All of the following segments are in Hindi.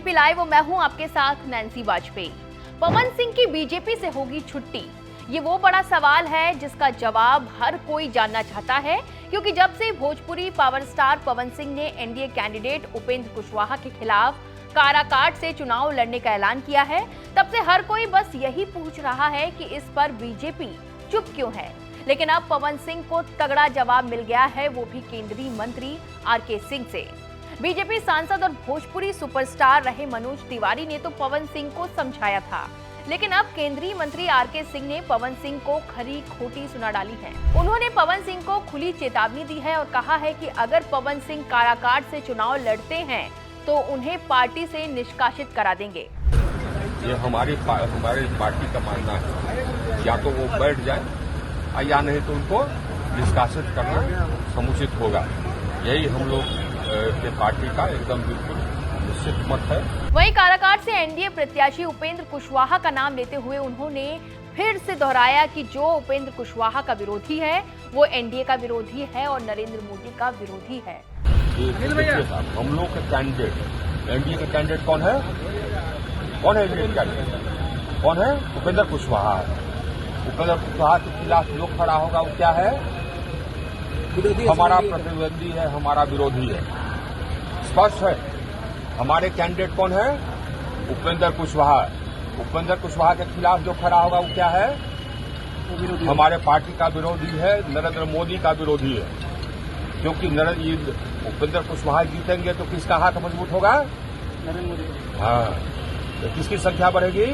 एबीपी लाइव और मैं हूं आपके साथ नैन्सी वाजपेयी। पवन सिंह की बीजेपी से होगी छुट्टी, ये वो बड़ा सवाल है जिसका जवाब हर कोई जानना चाहता है, क्योंकि जब से भोजपुरी पावर स्टार पवन सिंह ने एनडीए कैंडिडेट उपेंद्र कुशवाहा के खिलाफ काराकाट से चुनाव लड़ने का ऐलान किया है, तब से हर कोई बस यही पूछ रहा है कि इस पर बीजेपी चुप क्यों है। लेकिन अब पवन सिंह को तगड़ा जवाब मिल गया है, वो भी केंद्रीय मंत्री आरके सिंह से। बीजेपी सांसद और भोजपुरी सुपरस्टार रहे मनोज तिवारी ने तो पवन सिंह को समझाया था, लेकिन अब केंद्रीय मंत्री आरके सिंह ने पवन सिंह को खरी खोटी सुना डाली है। उन्होंने पवन सिंह को खुली चेतावनी दी है और कहा है कि अगर पवन सिंह काराकाट से चुनाव लड़ते हैं तो उन्हें पार्टी से निष्कासित करा देंगे। ये हमारी पार्टी का मानना है, या तो वो बैठ जाए या नहीं तो उनको निष्कासित करना समुचित होगा। यही हम लोग के पार्टी का एकदम बिल्कुल निश्चित मत है। वहीं काराकाट से एनडीए प्रत्याशी उपेंद्र कुशवाहा का नाम लेते हुए उन्होंने फिर से दोहराया कि जो उपेंद्र कुशवाहा का विरोधी है वो एनडीए का विरोधी है और नरेंद्र मोदी का विरोधी है। हम लोग के कैंडिडेट, एनडीए का कैंडिडेट कौन है? कौन है एनडीए कैंडिडेट? कौन है? उपेंद्र कुशवाहा। उपेंद्र कुशवाहा के खिलाफ जो खड़ा होगा वो क्या है? हमारा प्रतिद्वंदी है, हमारा विरोधी है। स्पष्ट है। हमारे कैंडिडेट कौन है? उपेंद्र कुशवाहा। उपेंद्र कुशवाहा के खिलाफ जो खड़ा होगा वो क्या है? हमारे पार्टी का विरोधी है, नरेंद्र मोदी का विरोधी है। क्योंकि उपेंद्र कुशवाहा जीतेंगे तो किसका हाथ मजबूत होगा? नरेंद्र मोदी। हाँ, तो किसकी संख्या बढ़ेगी?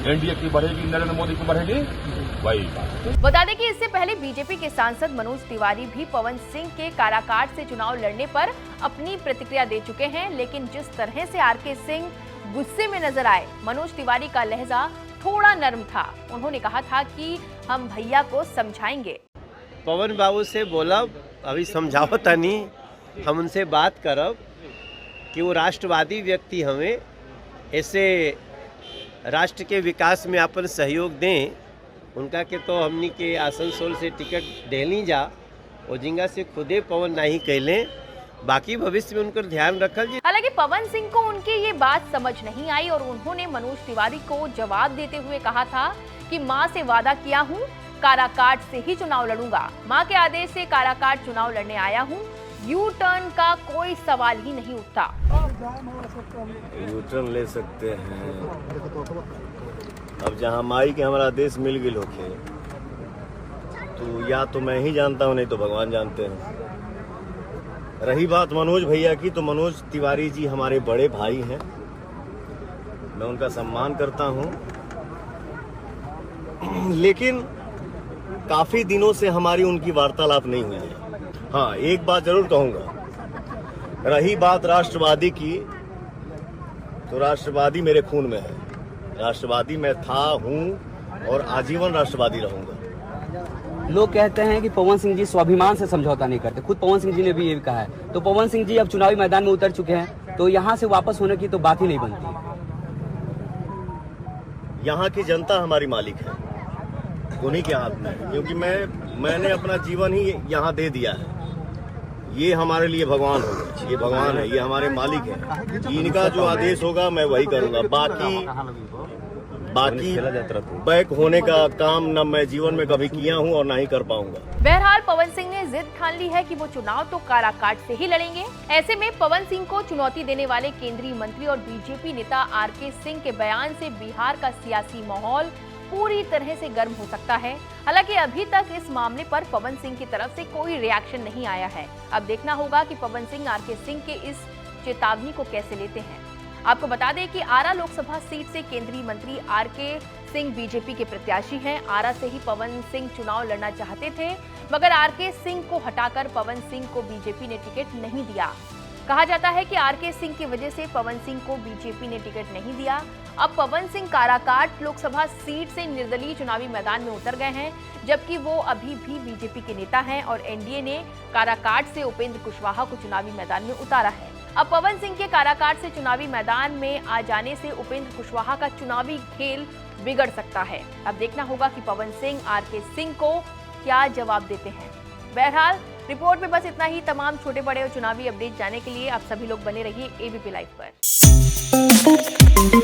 एनडीए की बढ़ेगी, नरेंद्र मोदी की बढ़ेगी। वही बात। बता दें कि इससे पहले बीजेपी के सांसद मनोज तिवारी भी पवन सिंह के काराकाट से चुनाव लड़ने पर अपनी प्रतिक्रिया दे चुके हैं, लेकिन जिस तरह से आरके सिंह गुस्से में नजर आए, मनोज तिवारी का लहजा थोड़ा नरम था। उन्होंने कहा था कि हम भैया को समझाएंगे। पवन बाबू से बोला अभी समझावत नहीं, हम उनसे बात करब कि वो राष्ट्रवादी व्यक्ति हमें ऐसे राष्ट्र के विकास में अपन सहयोग दें। उनका के तो हमनी के आसनसोल से टिकट देली जा और जिंगा से खुदे पवन नहीं कैले, बाकी भविष्य में उनका ध्यान रखल जी। हालांकि पवन सिंह को उनकी ये बात समझ नहीं आई और उन्होंने मनोज तिवारी को जवाब देते हुए कहा था कि मां से वादा किया हूं, काराकाट से ही चुनाव लड़ूंगा। मां के आदेश से काराकाट चुनाव लड़ने आया हूं, यू टर्न का कोई सवाल ही नहीं उठता। यू टर्न ले सकते हैं। अब जहाँ माई के हमारा देश मिल गई होके, तो या तो मैं ही जानता हूँ नहीं तो भगवान जानते हैं। रही बात मनोज भैया की, तो मनोज तिवारी जी हमारे बड़े भाई हैं, मैं उनका सम्मान करता हूँ, लेकिन काफी दिनों से हमारी उनकी वार्तालाप नहीं हुई है। हाँ, एक बात जरूर कहूँगा, रही बात राष्ट्रवादी की, तो राष्ट्रवादी मेरे खून में है। राष्ट्रवादी मैं था, हूँ और आजीवन राष्ट्रवादी रहूंगा। लोग कहते हैं कि पवन सिंह जी स्वाभिमान से समझौता नहीं करते, खुद पवन सिंह जी ने भी ये कहा है। तो पवन सिंह जी अब चुनावी मैदान में उतर चुके हैं, तो यहाँ से वापस होने की तो बात ही नहीं बनती। यहाँ की जनता हमारी मालिक है, उन्हीं के हाथ में है, क्योंकि मैंने अपना जीवन ही यहाँ दे दिया है। ये हमारे लिए भगवान होगा, ये भगवान है, ये हमारे मालिक है। इनका जो आदेश होगा मैं वही करूँगा। बाकी बैक होने का काम न मैं जीवन में कभी किया हूं और ना ही कर पाऊंगा। बहरहाल पवन सिंह ने जिद ठान ली है कि वो चुनाव तो काराकाट से ही लड़ेंगे। ऐसे में पवन सिंह को चुनौती देने वाले केंद्रीय मंत्री और बीजेपी नेता आरके सिंह के बयान से बिहार का सियासी माहौल पूरी तरह से गर्म हो सकता है। हालांकि अभी तक इस मामले पर पवन सिंह की तरफ से कोई रिएक्शन नहीं आया है। अब देखना होगा कि पवन सिंह आरके सिंह के इस चेतावनी को कैसे लेते हैं। आपको बता दें कि आरा लोकसभा सीट से केंद्रीय मंत्री आरके सिंह बीजेपी के प्रत्याशी हैं। आरा से ही पवन सिंह चुनाव लड़ना चाहते थे, मगर आरके सिंह को हटाकर पवन सिंह को बीजेपी ने टिकट नहीं दिया। कहा जाता है कि आरके सिंह की वजह से पवन सिंह को बीजेपी ने टिकट नहीं दिया। अब पवन सिंह काराकाट लोकसभा सीट से निर्दलीय चुनावी मैदान में उतर गए हैं, जबकि वो अभी भी बीजेपी के नेता हैं और एनडीए ने काराकाट से उपेंद्र कुशवाहा को चुनावी मैदान में उतारा है। अब पवन सिंह के काराकाट से चुनावी मैदान में आ जाने से उपेंद्र कुशवाहा का चुनावी खेल बिगड़ सकता है। अब देखना होगा कि पवन सिंह आरके सिंह को क्या जवाब देते हैं। बहरहाल रिपोर्ट में बस इतना ही। तमाम छोटे बड़े और चुनावी अपडेट जानने के लिए आप सभी लोग बने रहिए एबीपी लाइव पर। है।